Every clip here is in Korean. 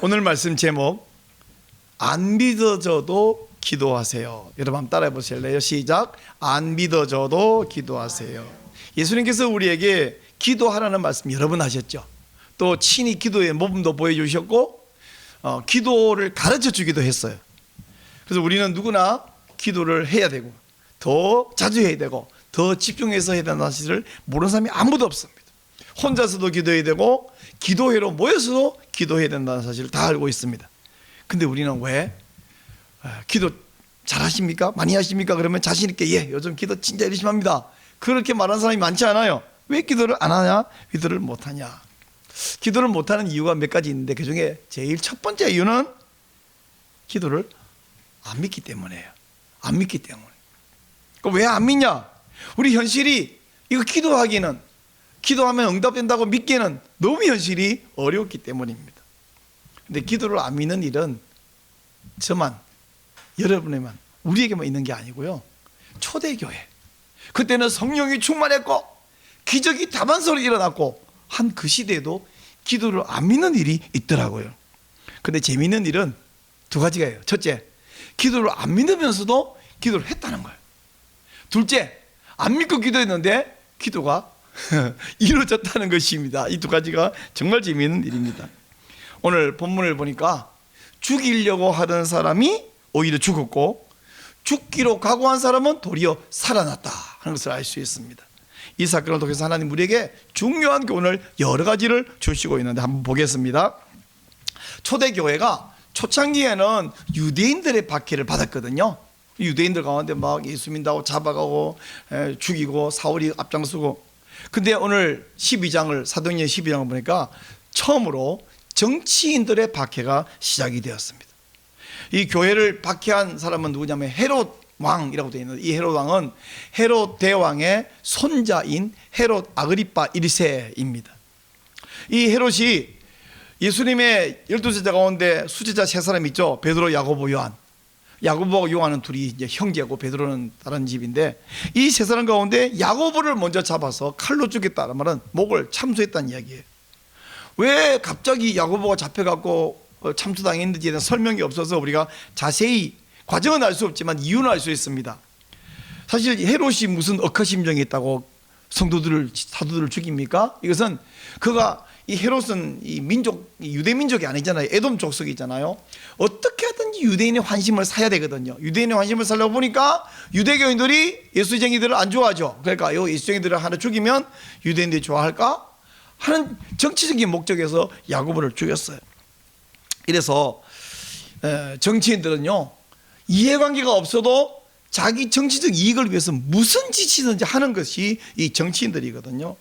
오늘 말씀 제목, 안 믿어져도 기도하세요. 여러분 한번 따라해 보실래요? 시작. 안 믿어져도 기도하세요. 예수님께서 우리에게 기도하라는 말씀 여러 번 하셨죠. 또 친히 기도의 모범도 보여주셨고 기도를 가르쳐 주기도 했어요. 그래서 우리는 누구나 기도를 해야 되고 더 자주 해야 되고 더 집중해서 해야 된다는 사실을 모르는 사람이 아무도 없습니다. 혼자서도 기도해야 되고 기도회로 모여서도 기도해야 된다는 사실을 다 알고 있습니다. 근데 우리는 왜 기도 잘하십니까? 많이 하십니까? 그러면 자신 있게 예, 요즘 기도 진짜 열심히 합니다. 그렇게 말하는 사람이 많지 않아요. 왜 기도를 안 하냐? 기도를 못 하냐? 기도를 못 하는 이유가 몇 가지 있는데 그 중에 제일 첫 번째 이유는 기도를 안 믿기 때문이에요. 안 믿기 때문에. 왜 안 믿냐? 우리 현실이 이거 기도하면 응답된다고 믿기에는 너무 현실이 어렵기 때문입니다. 근데 기도를 안 믿는 일은 저만, 여러분에만, 우리에게만 있는 게 아니고요. 초대교회, 그때는 성령이 충만했고 기적이 다반사로 일어났고 한 그 시대에도 기도를 안 믿는 일이 있더라고요. 근데 재미있는 일은 두 가지가요. 첫째, 기도를 안 믿으면서도 기도를 했다는 거예요. 둘째, 안 믿고 기도했는데 기도가 이루어졌다는 것입니다. 이 두 가지가 정말 재미있는 일입니다. 오늘 본문을 보니까 죽이려고 하던 사람이 오히려 죽었고 죽기로 각오한 사람은 도리어 살아났다 하는 것을 알 수 있습니다. 이 사건을 통해서 하나님 우리에게 중요한 교훈을 여러 가지를 주시고 있는데 한번 보겠습니다. 초대교회가 초창기에는 유대인들의 박해를 받았거든요. 유대인들 가운데 막 예수 믿다고 잡아가고 죽이고 사울이 앞장서고. 근데 오늘 12장을 사도행전 12장을 보니까 처음으로 정치인들의 박해가 시작이 되었습니다. 이 교회를 박해한 사람은 누구냐면 헤롯 왕이라고 되어 있는데 이 헤롯 왕은 헤롯 대왕의 손자인 헤롯 아그리파 1세입니다. 이 헤롯이 예수님의 12제자 가운데 수제자 세 사람 있죠. 베드로, 야고보, 요한. 야고보와 요한은 둘이 이제 형제고 베드로는 다른 집인데 이 세 사람 가운데 야고보를 먼저 잡아서 칼로 죽였다는 말은 목을 참수했다는 이야기예요. 왜 갑자기 야고보가 잡혀갖고 참수당했는지에 대한 설명이 없어서 우리가 자세히 과정은 알 수 없지만 이유는 알 수 있습니다. 사실 헤롯이 무슨 억하심정이 있다고 사도들을 죽입니까? 이것은 그가 이 헤롯은 이 유대 민족이 아니잖아요. 에돔 족속이잖아요. 어떻게 하든지 유대인의 환심을 사야 되거든요. 유대인의 환심을 살려고 보니까 유대교인들이 예수쟁이들을 안 좋아하죠. 그러니까 이 예수쟁이들을 하나 죽이면 유대인들이 좋아할까 하는 정치적인 목적에서 야고보를 죽였어요. 이래서 정치인들은요, 이해관계가 없어도 자기 정치적 이익을 위해서 무슨 짓이든지 하는 것이 이 정치인들이거든요.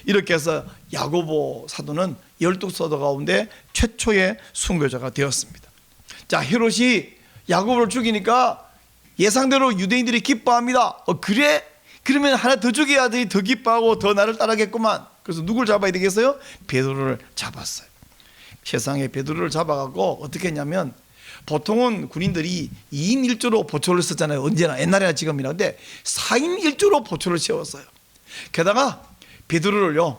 이렇게 해서 야고보 사도는 12사도 가운데 최초의 순교자가 되었습니다. 자, 헤롯이 야고보를 죽이니까 예상대로 유대인들이 기뻐합니다. 그래? 그러면 하나 더 죽여야지 더 기뻐하고 더 나를 따르겠구만. 그래서 누굴 잡아야 되겠어요? 베드로를 잡았어요. 세상에 베드로를 잡아갖고 어떻게 했냐면 보통은 군인들이 2인 1조로 보초를 썼잖아요. 언제나 옛날에나 지금이나. 근데 4인 1조로 보초를 세웠어요. 게다가 베드로를요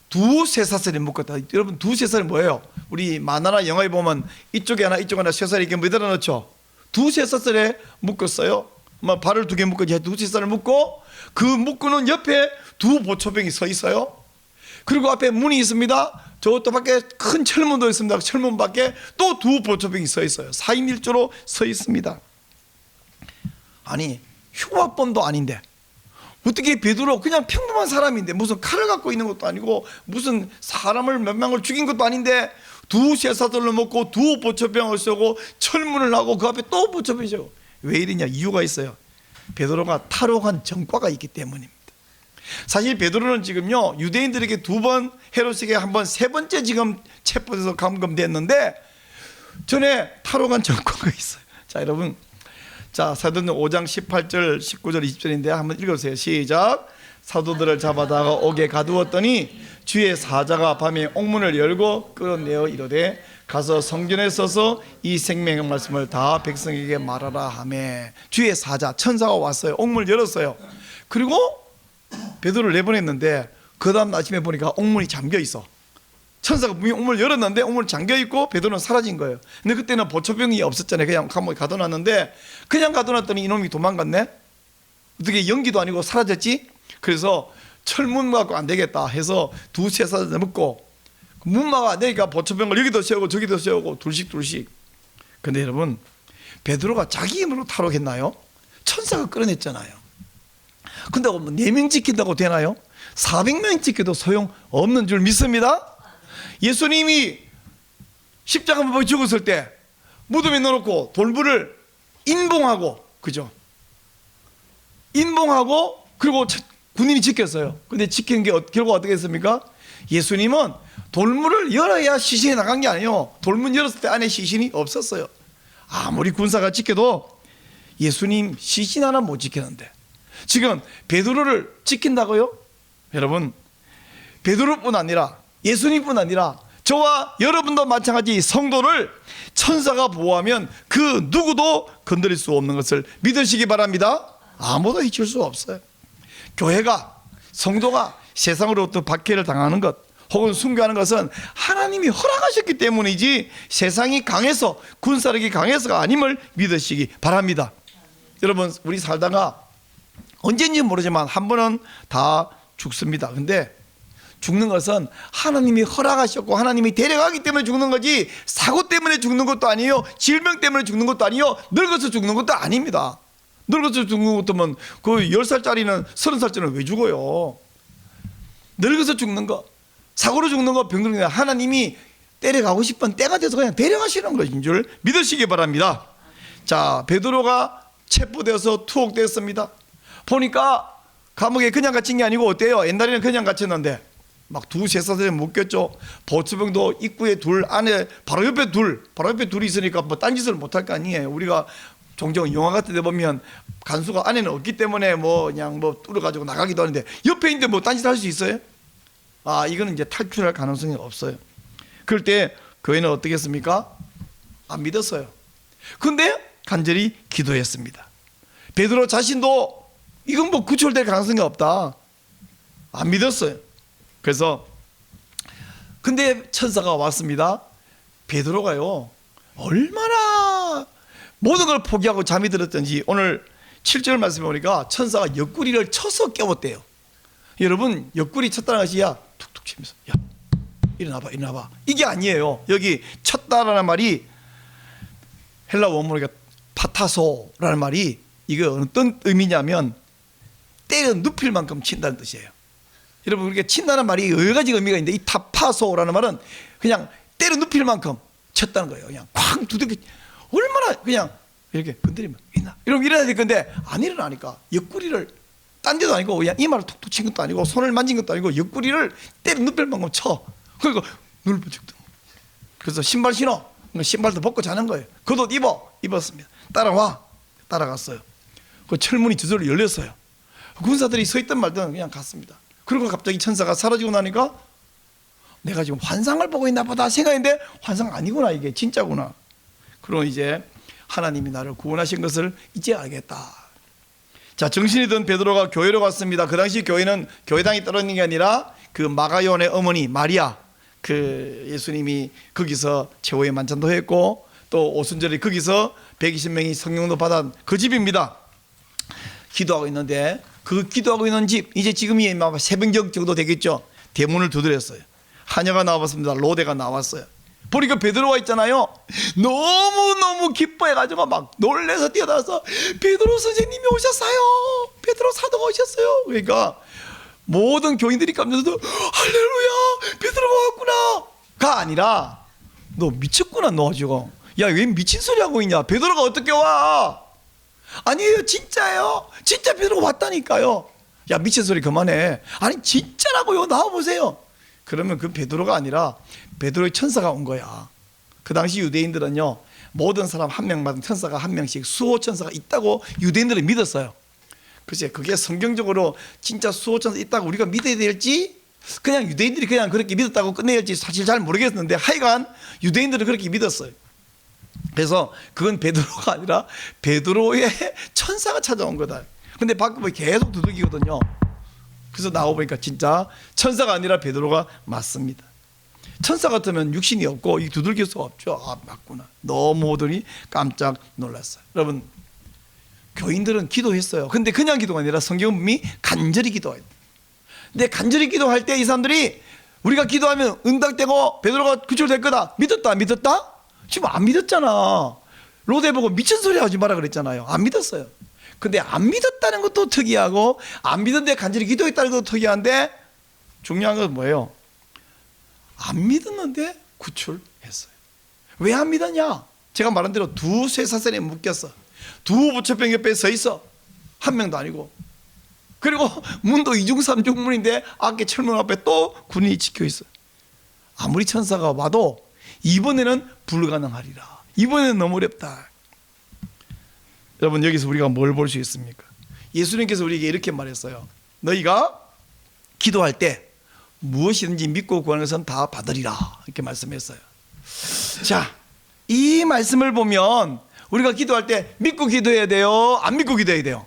두세 사슬에 묶었다. 여러분 두세 사슬이 뭐예요? 우리 만화나 영화에 보면 이쪽에 하나 이쪽에 하나 쇠살 이렇게 매달아 놓죠. 두세 사슬에 묶었어요. 발을 두 개 묶어지 두세 사슬을 묶고 그 묶고는 옆에 두 보초병이 서 있어요. 그리고 앞에 문이 있습니다. 저것도 밖에 큰 철문도 있습니다. 철문 밖에 또 두 보초병이 서 있어요. 4인 1조로 서 있습니다. 아니 흉악범도 아닌데 어떻게 베드로 그냥 평범한 사람인데 무슨 칼을 갖고 있는 것도 아니고 무슨 사람을 몇 명을 죽인 것도 아닌데 두세 사슬로 먹고 두 보초병을 쓰고 철문을 하고 그 앞에 또 보초병이죠. 왜 이러냐? 이유가 있어요. 베드로가 탈옥한 전과가 있기 때문입니다. 사실 베드로는 지금요 유대인들에게 두 번, 헤롯에게 한 번, 세 번째 지금 체포돼서 감금됐는데 전에 탈옥한 전과가 있어요. 자, 여러분, 자, 사도행전 5장 18절 19절 20절인데 한번 읽어주세요. 시작. 사도들을 잡아다가 옥에 가두었더니 주의 사자가 밤에 옥문을 열고 끌어내어 이르되 가서 성전에 서서 이 생명의 말씀을 다 백성에게 말하라 하매. 주의 사자, 천사가 왔어요. 옥문을 열었어요. 그리고 베드로를 내보냈는데 그 다음 아침에 보니까 옥문이 잠겨 있어. 천사가 분명히 우물을 열었는데 우물 잠겨 있고 베드로는 사라진 거예요. 근데 그때는 보초병이 없었잖아요. 그냥 감옥에 가둬놨는데 그냥 가둬놨더니 이놈이 도망갔네. 어떻게 연기도 아니고 사라졌지? 그래서 철문 갖고 안 되겠다 해서 두세 사자 먹고 문마가 안 되니까 보초병을 여기도 세우고 저기도 세우고 둘씩. 근데 여러분, 베드로가 자기 힘으로 탈옥했나요? 천사가 끌어냈잖아요. 근데 4명 지킨다고 되나요? 400명 지켜도 소용없는 줄 믿습니다. 예수님이 십자가 못 박혀 죽었을 때 무덤에 넣어놓고 돌부를 인봉하고, 그죠? 인봉하고 그리고 군인이 지켰어요. 근데 지킨 게 결과가 어떻게 했습니까? 예수님은 돌문을 열어야 시신이 나간 게 아니에요. 돌문 열었을 때 안에 시신이 없었어요. 아무리 군사가 지켜도 예수님 시신 하나 못 지켰는데 지금 베드로를 지킨다고요? 여러분, 베드로뿐 아니라 예수님뿐 아니라 저와 여러분도 마찬가지 성도를 천사가 보호하면 그 누구도 건드릴 수 없는 것을 믿으시기 바랍니다. 아무도 해칠 수 없어요. 교회가, 성도가 세상으로부터 박해를 당하는 것 혹은 순교하는 것은 하나님이 허락하셨기 때문이지 세상이 강해서, 군사력이 강해서가 아님을 믿으시기 바랍니다. 여러분, 우리 살다가 언제인지 모르지만 한 번은 다 죽습니다. 근데 죽는 것은 하나님이 허락하셨고 하나님이 데려가기 때문에 죽는 거지 사고 때문에 죽는 것도 아니에요. 질병 때문에 죽는 것도 아니에요. 늙어서 죽는 것도 아닙니다. 늙어서 죽는 것도면 그 10살짜리는 30살짜리는 왜 죽어요? 늙어서 죽는 거, 사고로 죽는 거, 병들는 거 하나님이 데려가고 싶은 때가 돼서 그냥 데려가시는 것인 줄 믿으시기 바랍니다. 자, 베드로가 체포되어서 투옥됐습니다. 보니까 감옥에 그냥 갇힌 게 아니고 어때요? 옛날에는 그냥 갇혔는데 막 두세 사람이 묶였죠. 보초병도 입구에 둘, 안에 바로 옆에 둘이 있으니까 뭐 딴짓을 못할 거 아니에요. 우리가 종종 영화 같은 데 보면 간수가 안에는 없기 때문에 뭐 그냥 뭐 뚫어가지고 나가기도 하는데 옆에 있는데 뭐 딴짓 할 수 있어요? 아, 이거는 이제 탈출할 가능성이 없어요. 그럴 때 교회는 어떻게 했습니까? 안 믿었어요. 근데 간절히 기도했습니다. 베드로 자신도 이건 뭐 구출될 가능성이 없다, 안 믿었어요. 그래서 근데 천사가 왔습니다. 베드로가요 얼마나 모든 걸 포기하고 잠이 들었던지 오늘 7절 말씀에 보니까 천사가 옆구리를 쳐서 깨웠대요. 여러분, 옆구리 쳤다는 것이 야 툭툭 치면서 야 일어나봐 이게 아니에요. 여기 쳤다라는 말이 헬라 원문이가 파타소라는 말이 이게 어떤 의미냐면 때려 눕힐 만큼 친다는 뜻이에요. 여러분, 우리가 친다는 말이 여러 가지 의미가 있는데 이 타파소라는 말은 그냥 때려 눕힐 만큼 쳤다는 거예요. 그냥 쾅 두들겨, 얼마나 그냥 이렇게 건드리면 이러면 일어나야 될 건데 안 일어나니까 옆구리를 딴 데도 아니고 그냥 이마를 툭툭 친 것도 아니고 손을 만진 것도 아니고 옆구리를 때려 눕힐 만큼 쳐. 그러니까 눈을 번쩍 뜨고, 그래서 신발 신어, 신발도 벗고 자는 거예요. 겉옷 입었습니다. 따라갔어요. 그 철문이 저절로 열렸어요. 군사들이 서 있던 말든 그냥 갔습니다. 그리고 갑자기 천사가 사라지고 나니까 내가 지금 환상을 보고 있나 보다 생각했는데 환상 아니구나, 이게 진짜구나. 그리고 이제 하나님이 나를 구원하신 것을 이제 알겠다. 자, 정신이 든 베드로가 교회로 갔습니다. 그 당시 교회는 교회당이 떨어진 게 아니라 그 마가요한의 어머니 마리아, 그 예수님이 거기서 최후의 만찬도 했고 또 오순절에 거기서 120명이 성령도 받은 그 집입니다. 기도하고 있는데 그 기도하고 있는 집, 이제 지금이 아마 새벽녘 정도 되겠죠. 대문을 두드렸어요. 하녀가 나왔습니다. 로데가 나왔어요. 보니까 베드로가 있잖아요. 너무너무 기뻐해가지고 막 놀래서 뛰어나와서 베드로 선생님이 오셨어요. 베드로 사도가 오셨어요. 그러니까 모든 교인들이 깜짝 놀라서 할렐루야, 베드로가 왔구나 가 아니라 너 미쳤구나, 너 지금. 야, 왜 미친 소리 하고 있냐. 베드로가 어떻게 와? 아니에요, 진짜예요. 진짜 베드로가 왔다니까요. 야, 미친 소리 그만해. 아니 진짜라고요, 나와보세요. 그러면 그 베드로가 아니라 베드로의 천사가 온 거야. 그 당시 유대인들은요 모든 사람 한 명마다 천사가 한 명씩 수호 천사가 있다고 유대인들은 믿었어요. 글쎄 그게 성경적으로 진짜 수호 천사 있다고 우리가 믿어야 될지 그냥 유대인들이 그냥 그렇게 믿었다고 끝내야 할지 사실 잘 모르겠는데 하여간 유대인들은 그렇게 믿었어요. 그래서 그건 베드로가 아니라 베드로의 천사가 찾아온 거다. 근데 밖에 보면 계속 두들기거든요. 그래서 나와보니까 진짜 천사가 아니라 베드로가 맞습니다. 천사 같으면 육신이 없고 이 두들길 수가 없죠. 아, 맞구나. 너무 오더니 깜짝 놀랐어요. 여러분, 교인들은 기도했어요. 근데 그냥 기도가 아니라 성경은 분명히 간절히 기도해요. 근데 간절히 기도할 때 이 사람들이 우리가 기도하면 응답되고 베드로가 구출될 거다. 믿었다 안 믿었다? 지금 안 믿었잖아. 로데 보고 미친 소리 하지 마라 그랬잖아요. 안 믿었어요. 근데 안 믿었다는 것도 특이하고 안 믿었는데 간절히 기도했다는 것도 특이한데 중요한 건 뭐예요? 안 믿었는데 구출했어요. 왜 안 믿었냐? 제가 말한 대로 두 쇠사슬에 묶였어. 두 부처병 옆에 서 있어. 한 명도 아니고. 그리고 문도 이중삼중문인데 앞에 철문 앞에 또 군인이 지켜 있어. 아무리 천사가 와도 이번에는 불가능하리라. 이번에는 너무 어렵다. 여러분, 여기서 우리가 뭘 볼 수 있습니까? 예수님께서 우리에게 이렇게 말했어요. 너희가 기도할 때 무엇이든지 믿고 구하는 것은 다 받으리라. 이렇게 말씀했어요. 자, 이 말씀을 보면 우리가 기도할 때 믿고 기도해야 돼요? 안 믿고 기도해야 돼요?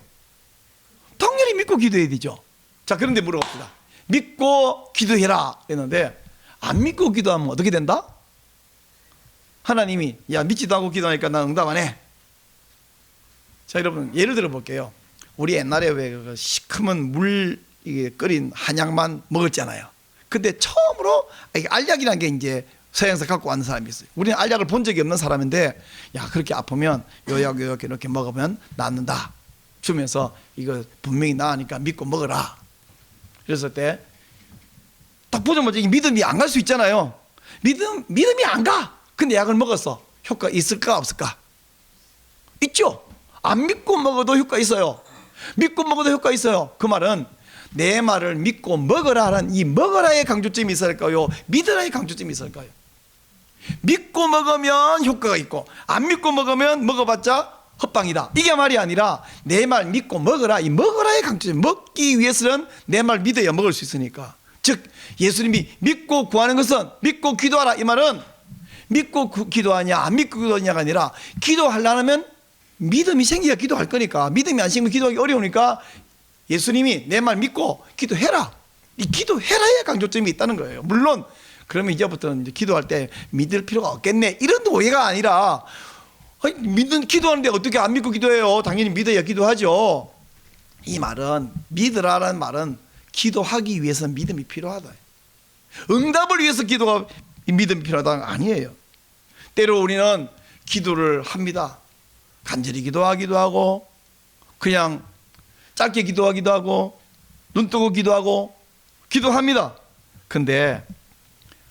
당연히 믿고 기도해야 되죠. 자, 그런데 물어봅시다. 믿고 기도해라 했는데 안 믿고 기도하면 어떻게 된다? 하나님이 야, 믿지도 않고 기도하니까 난 응답 안 해. 자, 여러분, 예를 들어 볼게요. 우리 옛날에 왜 그 시커먼 물 이게 끓인 한약만 먹었잖아요. 근데 처음으로 알약이라는 게 이제 서양에서 갖고 왔는 사람이 있어요. 우리는 알약을 본 적이 없는 사람인데 야, 그렇게 아프면 요약 이렇게 먹으면 낫는다 주면서 이거 분명히 나으니까 믿고 먹어라. 그랬을 때 딱 보자마자 믿음이 안 갈 수 있잖아요. 믿음이 안 가. 근데 약을 먹었어. 효과 있을까 없을까? 있죠. 안 믿고 먹어도 효과 있어요. 믿고 먹어도 효과 있어요. 그 말은 내 말을 믿고 먹어라 하는 이 먹어라의 강조점이 있을까요? 믿으라의 강조점이 있을까요? 믿고 먹으면 효과가 있고 안 믿고 먹으면 먹어봤자 헛방이다. 이게 말이 아니라 내 말 믿고 먹어라. 이 먹어라의 강조점. 먹기 위해서는 내 말 믿어야 먹을 수 있으니까. 즉 예수님이 믿고 구하는 것은 믿고 기도하라. 이 말은 믿고 기도하냐 안 믿고 기도하냐가 아니라 기도하려면 믿음이 생겨야 기도할 거니까. 믿음이 안 생기면 기도하기 어려우니까 예수님이 내 말 믿고 기도해라. 이 기도해라의 강조점이 있다는 거예요. 물론 그러면 이제부터는 이제 기도할 때 믿을 필요가 없겠네 이런 오해가 아니라 기도하는데 어떻게 안 믿고 기도해요? 당연히 믿어야 기도하죠. 이 말은 믿으라는 말은 기도하기 위해서 믿음이 필요하다. 응답을 위해서 기도가 믿음이 필요하다는 거 아니에요. 때로 우리는 기도를 합니다. 간절히 기도하기도 하고 그냥 짧게 기도하기도 하고 눈 뜨고 기도하고 기도합니다. 근데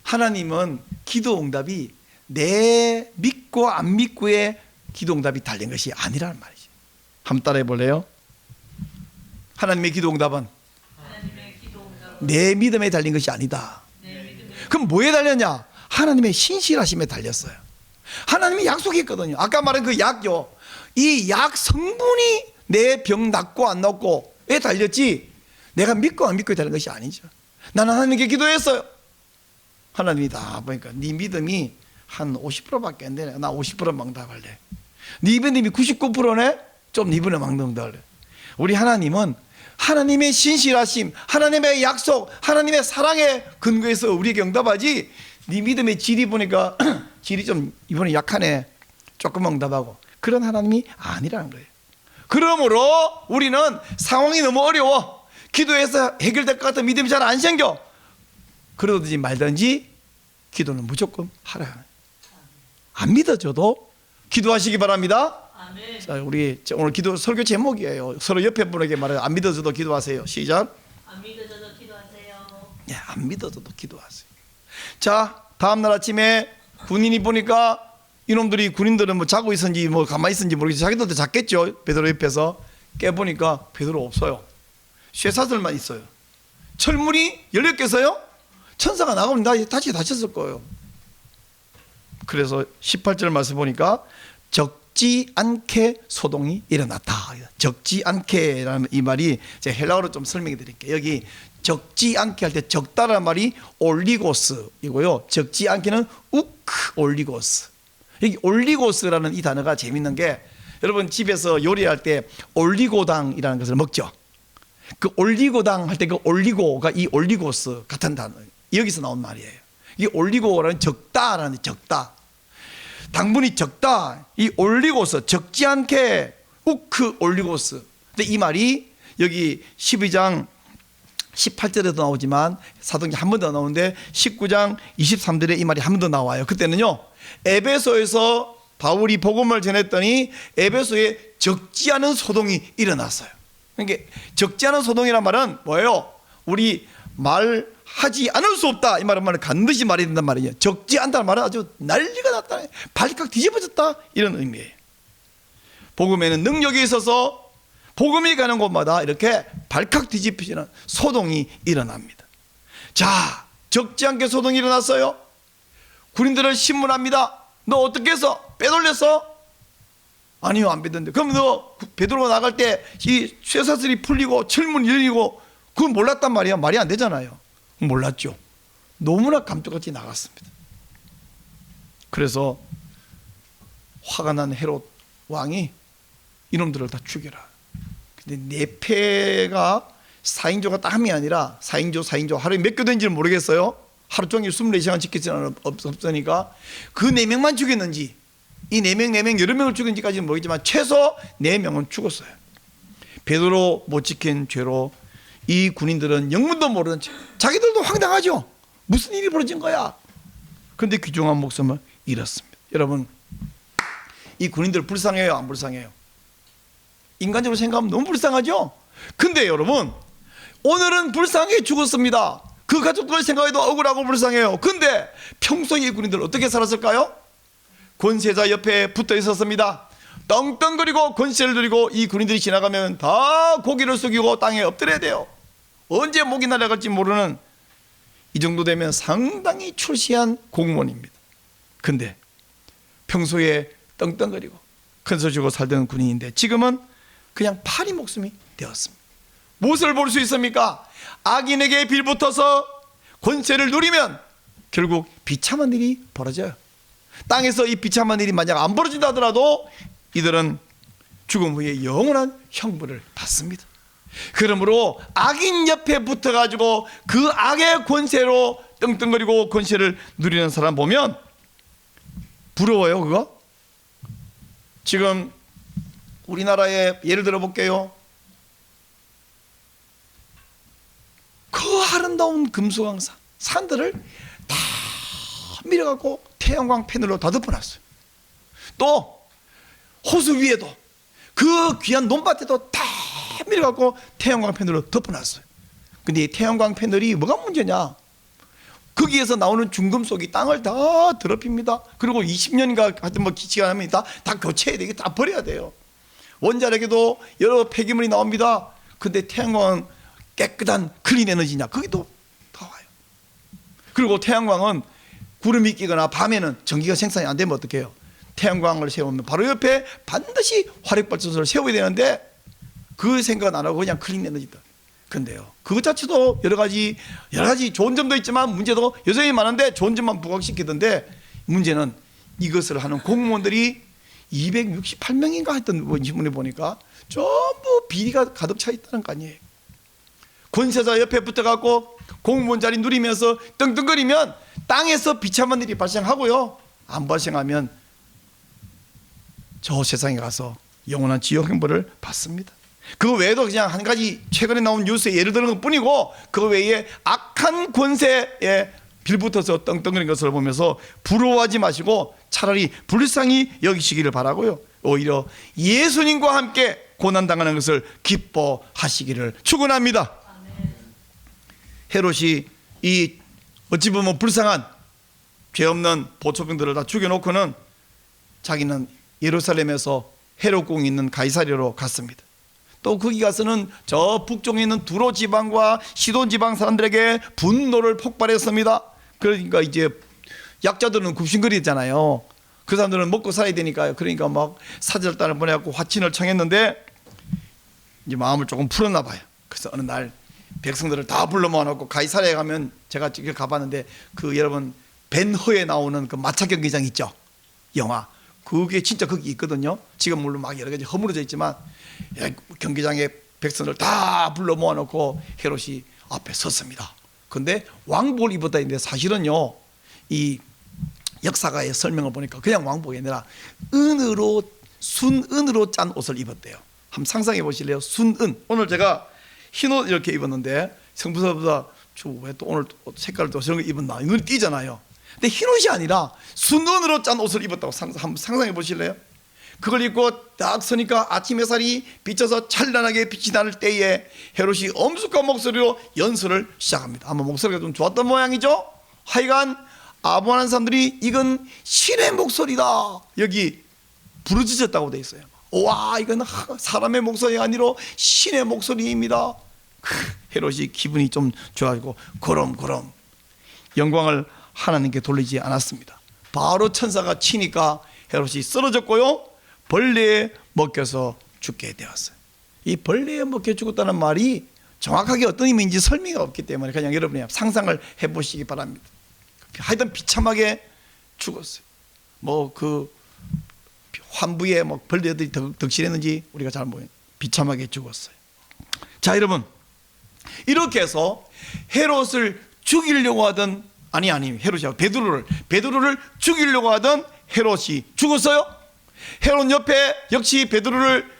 하나님은 기도 응답이 내 믿고 안 믿고의 기도 응답이 달린 것이 아니라는 말이죠. 한번 따라해 볼래요? 하나님의 기도 응답은 내 믿음에 달린 것이 아니다. 그럼 뭐에 달렸냐? 하나님의 신실하심에 달렸어요. 하나님이 약속했거든요. 아까 말한 그 약요, 이 약 성분이 내 병 낫고 안 낫고에 달렸지 내가 믿고 안 믿고에 달린 것이 아니죠. 나는 하나님께 기도했어요. 하나님이 다 보니까 네 믿음이 한 50%밖에 안 되네. 나 50% 응답할래. 네 믿음이 99%네? 좀 이번에 응답할래. 우리 하나님은 하나님의 신실하심, 하나님의 약속, 하나님의 사랑에 근거해서 우리에게 응답하지 네 믿음의 질이 보니까 질이 좀 이번에 약하네. 조금 응답하고 그런 하나님이 아니라는 거예요. 그러므로 우리는 상황이 너무 어려워. 기도해서 해결될 것 같은 믿음이 잘 안 생겨. 그러든지 말든지 기도는 무조건 하라. 안 믿어져도 기도하시기 바랍니다. 아멘. 자, 우리 오늘 기도 설교 제목이에요. 서로 옆에 분에게 말해요. 안 믿어져도 기도하세요. 시작. 안 믿어져도 기도하세요. 네, 안 믿어져도 기도하세요. 자, 다음 날 아침에 군인이 보니까 이놈들이 군인들은 뭐 자고 있었는지 뭐 가만히 있었는지 모르겠지. 자기들도 잤겠죠. 베드로 옆에서 깨보니까 베드로 없어요. 쇠사슬만 있어요. 철문이 열렸겠어요? 천사가 나가면 다시 닫혔을 거예요. 그래서 18절 말씀 보니까 적지 않게 소동이 일어났다. 적지 않게라는 이 말이 제가 헬라어로 좀 설명해 드릴게요. 여기 적지 않게 할 때 적다라는 말이 올리고스이고요. 적지 않게는 우크 올리고스. 여기 올리고스라는 이 단어가 재밌는 게 여러분 집에서 요리할 때 올리고당이라는 것을 먹죠. 그 올리고당 할 때 그 올리고가 이 올리고스 같은 단어 여기서 나온 말이에요. 이게 올리고라는 적다라는 적다. 당분이 적다. 이 올리고스 적지 않게 우크 올리고스. 근데 이 말이 여기 12장 18절에도 나오지만 사도행전 한 번 더 나오는데 19장 23절에 이 말이 한 번 더 나와요. 그때는요 에베소에서 바울이 복음을 전했더니 에베소에 적지 않은 소동이 일어났어요. 그러니까 적지 않은 소동이란 말은 뭐예요? 우리 말하지 않을 수 없다 이 말은 반드시 말해야 된단 말이에요. 적지 않다는 말은 아주 난리가 났다, 발칵 뒤집어졌다 이런 의미예요. 복음에는 능력이 있어서 복음이 가는 곳마다 이렇게 발칵 뒤집히는 소동이 일어납니다. 자, 적지 않게 소동이 일어났어요. 군인들을 신문합니다. 너 어떻게 해서? 빼돌렸어? 아니요, 안 빼던데. 그럼 너 베드로가 나갈 때 이 쇠사슬이 풀리고 철문이 열리고 그건 몰랐단 말이야. 말이 안 되잖아요. 몰랐죠. 너무나 감쪽같이 나갔습니다. 그래서 화가 난 헤롯 왕이 이놈들을 다 죽여라. 근데 네페가 4인조가 땀이 아니라 4인조 하루에 몇 교대인지는 모르겠어요. 하루 종일 24시간 지키지는 없으니까 그 4명만 죽였는지 이 4명 여러 명을 죽였는지까지는 모르겠지만 최소 4명은 죽었어요. 베드로 못 지킨 죄로 이 군인들은 영문도 모르는 채 자기들도 황당하죠. 무슨 일이 벌어진 거야. 그런데 귀중한 목숨을 잃었습니다. 여러분, 이 군인들 불쌍해요, 안 불쌍해요? 인간적으로 생각하면 너무 불쌍하죠. 근데 여러분, 오늘은 불쌍하게 죽었습니다. 그 가족들 생각해도 억울하고 불쌍해요. 근데 평소에 이 군인들 어떻게 살았을까요? 권세자 옆에 붙어 있었습니다. 떵떵거리고 권세를 누리고 이 군인들이 지나가면 다 고개를 숙이고 땅에 엎드려야 돼요. 언제 목이 날아갈지 모르는, 이 정도 되면 상당히 출시한 공무원입니다. 근데 평소에 떵떵거리고 큰소리 주고 살던 군인인데 지금은 그냥 파리 목숨이 되었습니다. 무엇을 볼 수 있습니까? 악인에게 빌붙어서 권세를 누리면 결국 비참한 일이 벌어져요. 땅에서 이 비참한 일이 만약 안 벌어진다 하더라도 이들은 죽음 후에 영원한 형벌을 받습니다. 그러므로 악인 옆에 붙어가지고 그 악의 권세로 떵떵거리고 권세를 누리는 사람 보면 부러워요. 그거? 지금 우리나라에 예를 들어 볼게요. 그 아름다운 금수강산 산들을 다 밀어갖고 태양광 패널로 다 덮어놨어요. 또 호수 위에도 그 귀한 논밭에도 다 밀어갖고 태양광 패널로 덮어놨어요. 근데 이 태양광 패널이 뭐가 문제냐? 거기에서 나오는 중금속이 땅을 다 더럽힙니다. 그리고 20년인가 하여튼 뭐 기치가 하면 다 교체해야 돼요. 다 버려야 돼요. 원자력에도 여러 폐기물이 나옵니다. 근데 태양광은 깨끗한 클린 에너지냐? 거기도 다 와요. 그리고 태양광은 구름이 끼거나 밤에는 전기가 생산이 안 되면 어떻게 해요? 태양광을 세우면 바로 옆에 반드시 화력발전소를 세워야 되는데 그 생각은 안 하고 그냥 클린 에너지다. 근데요, 그것 자체도 여러 가지 좋은 점도 있지만 문제도 여전히 많은데 좋은 점만 부각시키던데, 문제는 이것을 하는 공무원들이 268명인가 했던 신문에 보니까 전부 비리가 가득 차 있다는 거 아니에요. 권세자 옆에 붙어갖고 공무원 자리 누리면서 떵떵거리면 땅에서 비참한 일이 발생하고요, 안 발생하면 저 세상에 가서 영원한 지옥 형벌을 받습니다. 그 외에도 그냥 한 가지 최근에 나온 뉴스에 예를 드는 것 뿐이고, 그 외에 악한 권세에 빌붙어서 떵떵거리는 것을 보면서 부러워하지 마시고 차라리 불쌍히 여기시기를 바라고요, 오히려 예수님과 함께 고난당하는 것을 기뻐하시기를 축원합니다. 헤롯이 이 어찌 보면 불쌍한 죄 없는 보초병들을 다 죽여놓고는 자기는 예루살렘에서 헤롯궁이 있는 가이사랴로 갔습니다. 또 거기 가서는 저 북쪽에 있는 두로 지방과 시돈 지방 사람들에게 분노를 폭발했습니다. 그러니까 이제 약자들은 굽신거리잖아요. 그 사람들은 먹고 살아야 되니까요. 그러니까 막 사절단을 보내갖고 화친을 청했는데 이제 마음을 조금 풀었나 봐요. 그래서 어느 날 백성들을 다 불러 모아놓고 가이사랴에 가면, 제가 지금 가봤는데 그 여러분 벤허에 나오는 그 마차 경기장 있죠, 영화. 그게 진짜 거기 있거든요. 지금 물론 막 여러 가지 허물어져 있지만 경기장에 백성들 다 불러 모아놓고 헤롯이 앞에 섰습니다. 근데 왕복을 입었다 했는데 사실은요, 이 역사가의 설명을 보니까 그냥 왕복이 아니라 은으로 순은으로 짠 옷을 입었대요. 한번 상상해 보실래요? 순은. 오늘 제가 흰 옷 이렇게 입었는데 성부사보다 왜 또 오늘 색깔을 또 저런 거 입었나 눈이 띄잖아요. 근데 흰 옷이 아니라 순은으로 짠 옷을 입었다고 한번 상상해 보실래요? 그걸 입고 딱 서니까 아침 햇살이 비쳐서 찬란하게 빛이 나는 때에 헤롯이 엄숙한 목소리로 연설을 시작합니다. 아마 목소리가 좀 좋았던 모양이죠. 하여간 아부하는 사람들이 이건 신의 목소리다 여기 부르짖었다고 돼 있어요. 와, 이건 사람의 목소리가 아니라 신의 목소리입니다. 헤롯이 기분이 좀 좋아지고 그럼 영광을 하나님께 돌리지 않았습니다. 바로 천사가 치니까 헤롯이 쓰러졌고요, 벌레에 먹혀서 죽게 되었어요. 이 벌레에 먹혀 죽었다는 말이 정확하게 어떤 의미인지 설명이 없기 때문에 그냥 여러분이 상상을 해보시기 바랍니다. 하여튼 비참하게 죽었어요. 뭐 그 환부에 뭐 벌레들이 덕실했는지 우리가 잘 모르겠어요. 비참하게 죽었어요. 자, 여러분, 이렇게 해서 헤롯을 죽이려고 하던 헤롯이 베드로를 죽이려고 하던 헤롯이 죽었어요. 헤롯 옆에 역시 베드로를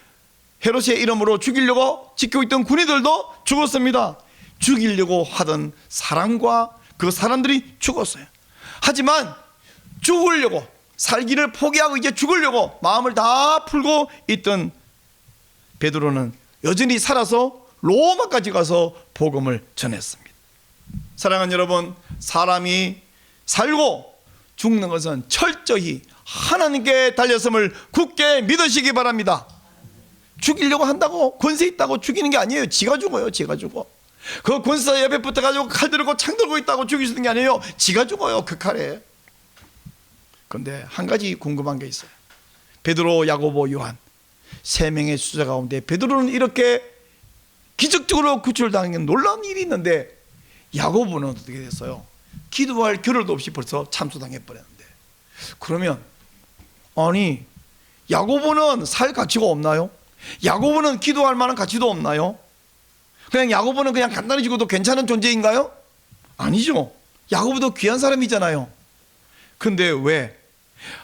헤롯의 이름으로 죽이려고 지키고 있던 군인들도 죽었습니다. 죽이려고 하던 사람과 그 사람들이 죽었어요. 하지만 죽으려고 살기를 포기하고 이제 죽으려고 마음을 다 풀고 있던 베드로는 여전히 살아서 로마까지 가서 복음을 전했습니다. 사랑하는 여러분, 사람이 살고 죽는 것은 철저히 하나님께 달렸음을 굳게 믿으시기 바랍니다. 죽이려고 한다고 권세 있다고 죽이는 게 아니에요. 지가 죽어요. 지가 죽어. 그 권세자 옆에 붙어가지고 칼 들고 창 들고 있다고 죽일 수 있는 게 아니에요. 지가 죽어요. 그 칼에. 그런데 한 가지 궁금한 게 있어요. 베드로, 야고보, 요한 세 명의 수자 가운데 베드로는 이렇게 기적적으로 구출당한 놀라운 일이 있는데 야고보는 어떻게 됐어요? 기도할 겨를도 없이 벌써 참수당해 버렸는데, 그러면 아니 야고보는 살 가치가 없나요? 야고보는 기도할 만한 가치도 없나요? 그냥 야고보는 그냥 간단히 죽어도 괜찮은 존재인가요? 아니죠. 야고보도 귀한 사람이잖아요. 근데 왜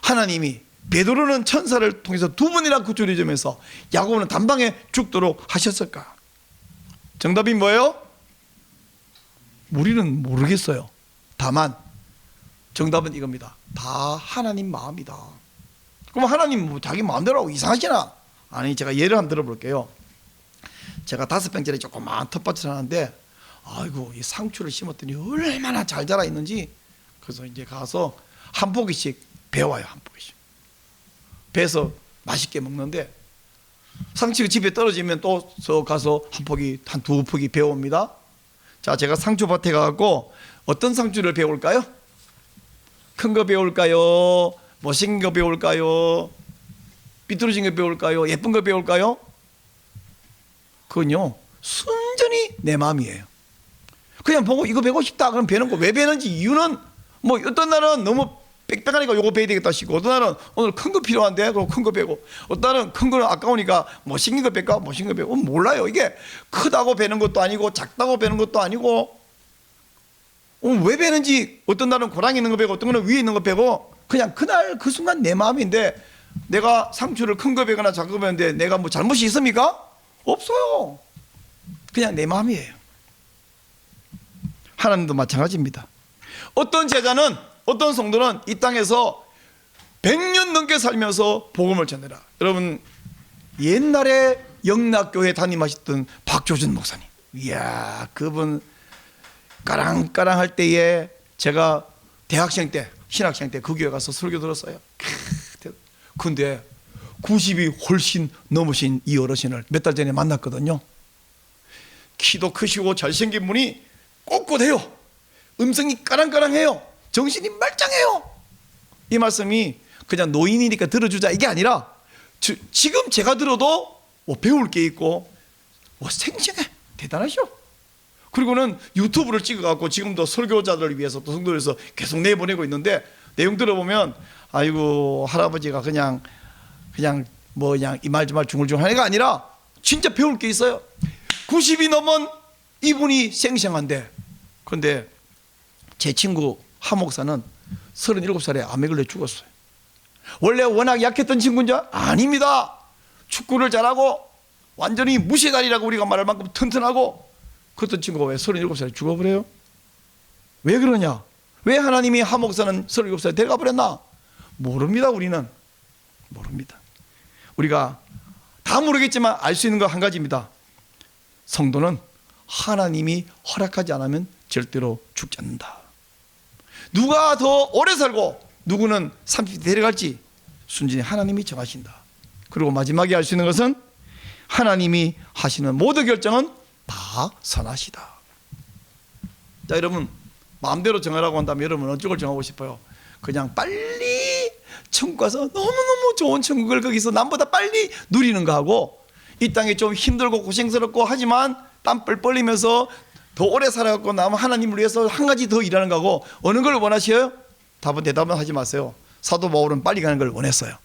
하나님이 베드로는 천사를 통해서 두 번이나 구출해 주면서 야고보는 단방에 죽도록 하셨을까? 정답이 뭐예요? 우리는 모르겠어요. 다만 정답은 이겁니다. 다 하나님 마음이다. 그럼 하나님 뭐 자기 마음대로 하고 이상하시나? 아니, 제가 예를 한번 들어볼게요. 제가 5평짜리 조그마한 텃밭을 하는데 아이고, 이 상추를 심었더니 얼마나 잘 자라 있는지, 그래서 이제 가서 한 포기씩 베와요. 한 포기씩 베서 맛있게 먹는데 상추가 집에 떨어지면 또 저 가서 한 포기, 한 두 포기 베옵니다. 자, 제가 상추밭에 가고 어떤 상추를 베올까요? 큰 거 베올까요? 멋진 거 베올까요? 삐뚤어진 거 베올까요? 예쁜 거 베올까요? 그건요, 순전히 내 마음이에요. 그냥 보고 이거 베고 싶다 그럼 베는 거. 왜 베는지 이유는 뭐 어떤 날은 너무 빽빽하니까 요거 베야 되겠다 싶고, 어떤 날은 오늘 큰 거 필요한데 그럼 큰 거 베고, 어떤 날은 큰 거는 아까우니까 멋진 거 뺄까? 멋진 거 베고. 몰라요. 이게 크다고 베는 것도 아니고 작다고 베는 것도 아니고 왜 베는지, 어떤 날은 고랑이 있는 거 베고 어떤 거는 위에 있는 거 베고, 그냥 그날 그 순간 내 마음인데, 내가 상추를 큰 거 베거나 작은 거 베는데 내가 뭐 잘못이 있습니까? 없어요. 그냥 내 마음이에요. 하나님도 마찬가지입니다. 어떤 제자는, 어떤 성도는 이 땅에서 100년 넘게 살면서 복음을 전해라. 여러분, 옛날에 영락교회 담임하셨던 박조준 목사님, 이야, 그분 까랑까랑할 때에 제가 대학생 때, 신학생 때 그 교회 가서 설교 들었어요. 근데 90이 훨씬 넘으신 이 어르신을 몇 달 전에 만났거든요. 키도 크시고 잘생긴 분이 꼿꼿해요. 음성이 까랑까랑해요. 정신이 말짱해요. 이 말씀이 그냥 노인이니까 들어주자 이게 아니라, 지금 제가 들어도 배울 게 있고 생생해. 대단하죠. 그리고는 유튜브를 찍어갖고 지금도 설교자들을 위해서 또 성도에서 계속 내보내고 있는데, 내용 들어보면 아이고, 할아버지가 그냥 뭐 그냥 이 말 저 말 중얼중얼 하는 게 아니라 진짜 배울 게 있어요. 90이 넘은 이분이 생생한데, 그런데 제 친구 하 목사는 37살에 암에 걸려 죽었어요. 원래 워낙 약했던 친구인지 아닙니다. 축구를 잘하고 완전히 무시다리라고 우리가 말할 만큼 튼튼하고 그랬던 친구가 왜 37살에 죽어버려요? 왜 그러냐? 왜 하나님이 하 목사는 37살에 데려가 버렸나? 모릅니다. 우리는 모릅니다. 우리가 다 모르겠지만 알 수 있는 거 한 가지입니다. 성도는 하나님이 허락하지 않으면 절대로 죽지 않는다. 누가 더 오래 살고 누구는 30대 데려갈지 순전히 하나님이 정하신다. 그리고 마지막에 알 수 있는 것은 하나님이 하시는 모든 결정은 다 선하시다. 자, 여러분 마음대로 정하라고 한다면 여러분 어느 쪽을 정하고 싶어요? 그냥 빨리 천국 가서 너무너무 좋은 천국을 거기서 남보다 빨리 누리는 거 하고 이 땅에 좀 힘들고 고생스럽고 하지만 땀 뻘뻘 흘리면서 더 오래 살아갖고 남 하나님을 위해서 한 가지 더 일하는 거하고 어느 걸 원하셔요? 대답은 하지 마세요. 사도 바울은 빨리 가는 걸 원했어요.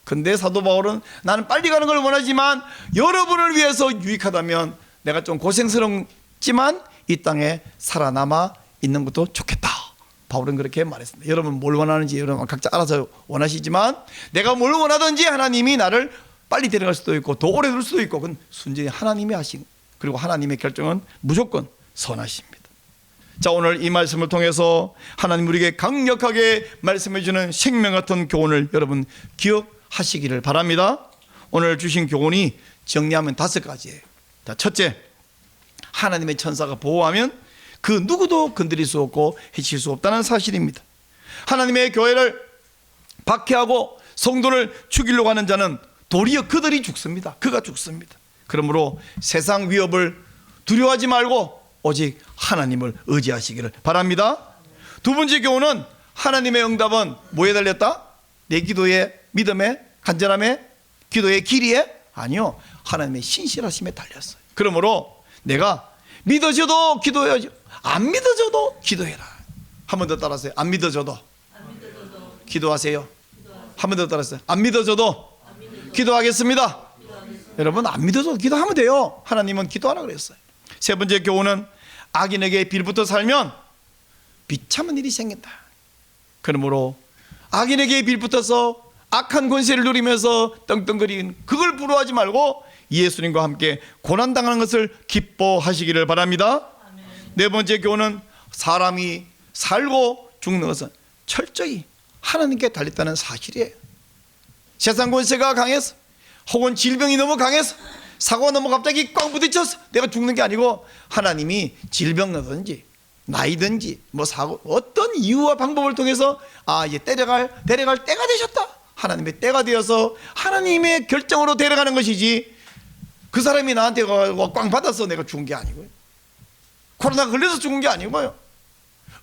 근데 사도 바울은 나는 빨리 가는 걸 원하지만 여러분을 위해서 유익하다면 내가 좀 고생스럽지만 이 땅에 살아남아 있는 것도 좋겠다. 바울은 그렇게 말했습니다. 여러분 뭘 원하는지 여러분 각자 알아서 원하시지만 내가 뭘 원하든지 하나님이 나를 빨리 데려갈 수도 있고 더 오래 둘 수도 있고 그건 순전히 하나님이 하신, 그리고 하나님의 결정은 무조건 선하십니다. 자, 오늘 이 말씀을 통해서 하나님 우리에게 강력하게 말씀해 주는 생명 같은 교훈을 여러분 기억하시기를 바랍니다. 오늘 주신 교훈이 정리하면 5가지예요. 자, 첫째, 하나님의 천사가 보호하면 그 누구도 건드릴 수 없고 해칠 수 없다는 사실입니다. 하나님의 교회를 박해하고 성도를 죽이려고 하는 자는 도리어 그들이 죽습니다. 그가 죽습니다. 그러므로 세상 위협을 두려워하지 말고 오직 하나님을 의지하시기를 바랍니다. 두 번째 교훈은 하나님의 응답은 뭐에 달렸다? 내 기도의 믿음에, 간절함에, 기도의 길이에? 아니요, 하나님의 신실하심에 달렸어요. 그러므로 내가 믿어져도 기도해야죠. 안 믿어져도 기도해라. 한 번 더 따라하세요. 안 믿어져도 기도하세요. 한 번 더 따라하세요. 안 믿어져도 기도하겠습니다. 여러분 안 믿어져도 기도하면 돼요. 하나님은 기도하라 그랬어요. 세 번째 교훈은 악인에게 빌부터 살면 비참한 일이 생긴다. 그러므로 악인에게 빌붙어서 악한 권세를 누리면서 떵떵거리는 그걸 부러워하지 말고 예수님과 함께 고난당하는 것을 기뻐하시기를 바랍니다. 네 번째 교훈은 사람이 살고 죽는 것은 철저히 하나님께 달렸다는 사실이에요. 세상 권세가 강해서 혹은 질병이 너무 강해서 사고가 너무 갑자기 꽉 부딪혀서 내가 죽는 게 아니고 하나님이 질병이든지 나이든지 뭐 사고 어떤 이유와 방법을 통해서 이제 데려갈 때가 되셨다. 하나님의 때가 되어서 하나님의 결정으로 데려가는 것이지 그 사람이 나한테 꽝 받아서 내가 죽은 게 아니고요. 코로나 걸려서 죽은 게 아니고요.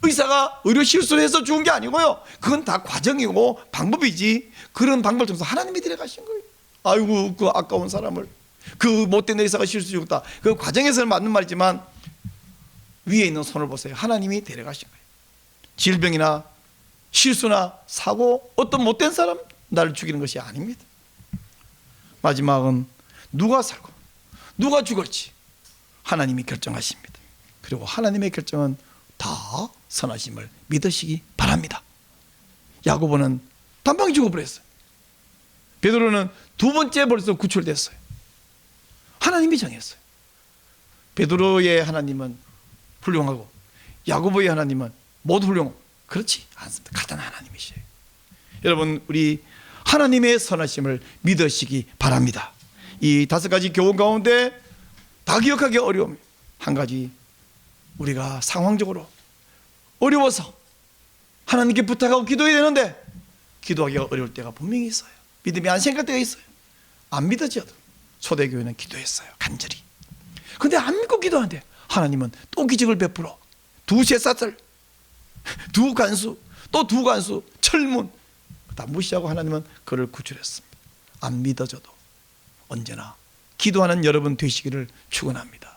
의사가 의료 실수를 해서 죽은 게 아니고요. 그건 다 과정이고 방법이지. 그런 방법을 통해서 하나님이 데려가신 거예요. 아이고 그 아까운 사람을 그 못된 의사가 실수 죽었다. 그 과정에서는 맞는 말이지만 위에 있는 손을 보세요. 하나님이 데려가신 거예요. 질병이나 실수나 사고 어떤 못된 사람 나를 죽이는 것이 아닙니다. 마지막은 누가 살고 누가 죽을지 하나님이 결정하십니다. 그리고 하나님의 결정은 다 선하심을 믿으시기 바랍니다. 야고보는 단방에 죽어버렸어요. 베드로는 두 번째 벌써 구출됐어요. 하나님이 정했어요. 베드로의 하나님은 훌륭하고 야고보의 하나님은 모두 훌륭하고 그렇지 않습니다. 같은 하나님이시에요. 여러분 우리 하나님의 선하심을 믿으시기 바랍니다. 이 5가지 교훈 가운데 다 기억하기 어려움 한 가지, 우리가 상황적으로 어려워서 하나님께 부탁하고 기도해야 되는데 기도하기가 어려울 때가 분명히 있어요. 믿음이 안 생길 때가 있어요. 안 믿어져도 초대교회는 기도했어요. 간절히. 근데 안 믿고 기도하는데 하나님은 또 기적을 베풀어 두 쇠사슬, 두 간수, 또 두 간수, 철문 다 무시하고 하나님은 그를 구출했습니다. 안 믿어져도 언제나 기도하는 여러분 되시기를 축원합니다.